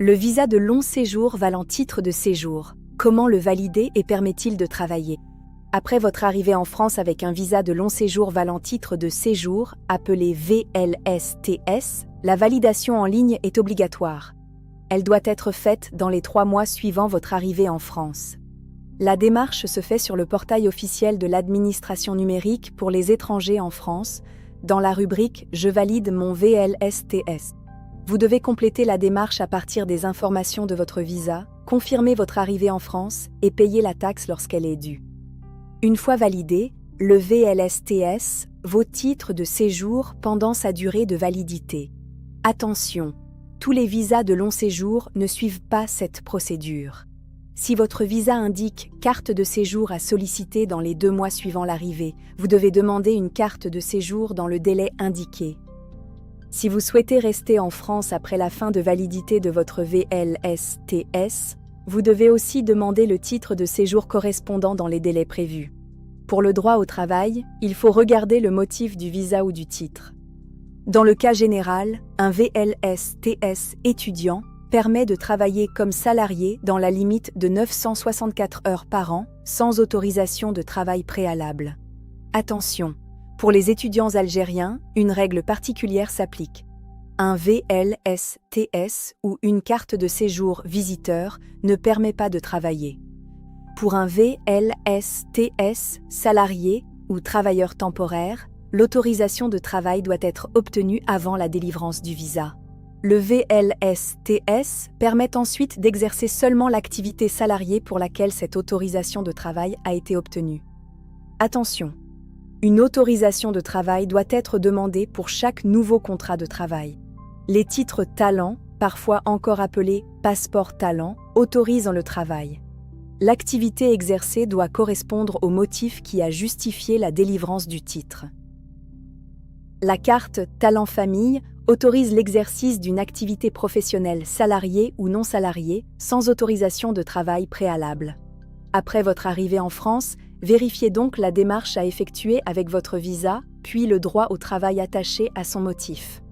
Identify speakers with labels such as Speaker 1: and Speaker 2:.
Speaker 1: Le visa de long séjour valant titre de séjour. Comment le valider et permet-il de travailler? Après votre arrivée en France avec un visa de long séjour valant titre de séjour, appelé VLSTS, la validation en ligne est obligatoire. Elle doit être faite dans les 3 mois suivant votre arrivée en France. La démarche se fait sur le portail officiel de l'administration numérique pour les étrangers en France, dans la rubrique « Je valide mon VLSTS ». Vous devez compléter la démarche à partir des informations de votre visa, confirmer votre arrivée en France et payer la taxe lorsqu'elle est due. Une fois validé, le VLSTS vaut titre de séjour pendant sa durée de validité. Attention, tous les visas de long séjour ne suivent pas cette procédure. Si votre visa indique « carte de séjour à solliciter dans les 2 mois suivant l'arrivée », vous devez demander une carte de séjour dans le délai indiqué. Si vous souhaitez rester en France après la fin de validité de votre VLSTS, vous devez aussi demander le titre de séjour correspondant dans les délais prévus. Pour le droit au travail, il faut regarder le motif du visa ou du titre. Dans le cas général, un VLSTS étudiant permet de travailler comme salarié dans la limite de 964 heures par an, sans autorisation de travail préalable. Attention! Pour les étudiants algériens, une règle particulière s'applique. Un VLSTS ou une carte de séjour visiteur ne permet pas de travailler. Pour un VLSTS salarié ou travailleur temporaire, l'autorisation de travail doit être obtenue avant la délivrance du visa. Le VLSTS permet ensuite d'exercer seulement l'activité salariée pour laquelle cette autorisation de travail a été obtenue. Attention! Une autorisation de travail doit être demandée pour chaque nouveau contrat de travail. Les titres talent, parfois encore appelés passeport talent, autorisent le travail. L'activité exercée doit correspondre au motif qui a justifié la délivrance du titre. La carte talent famille autorise l'exercice d'une activité professionnelle salariée ou non salariée sans autorisation de travail préalable. Après votre arrivée en France, vérifiez donc la démarche à effectuer avec votre visa, puis le droit au travail attaché à son motif.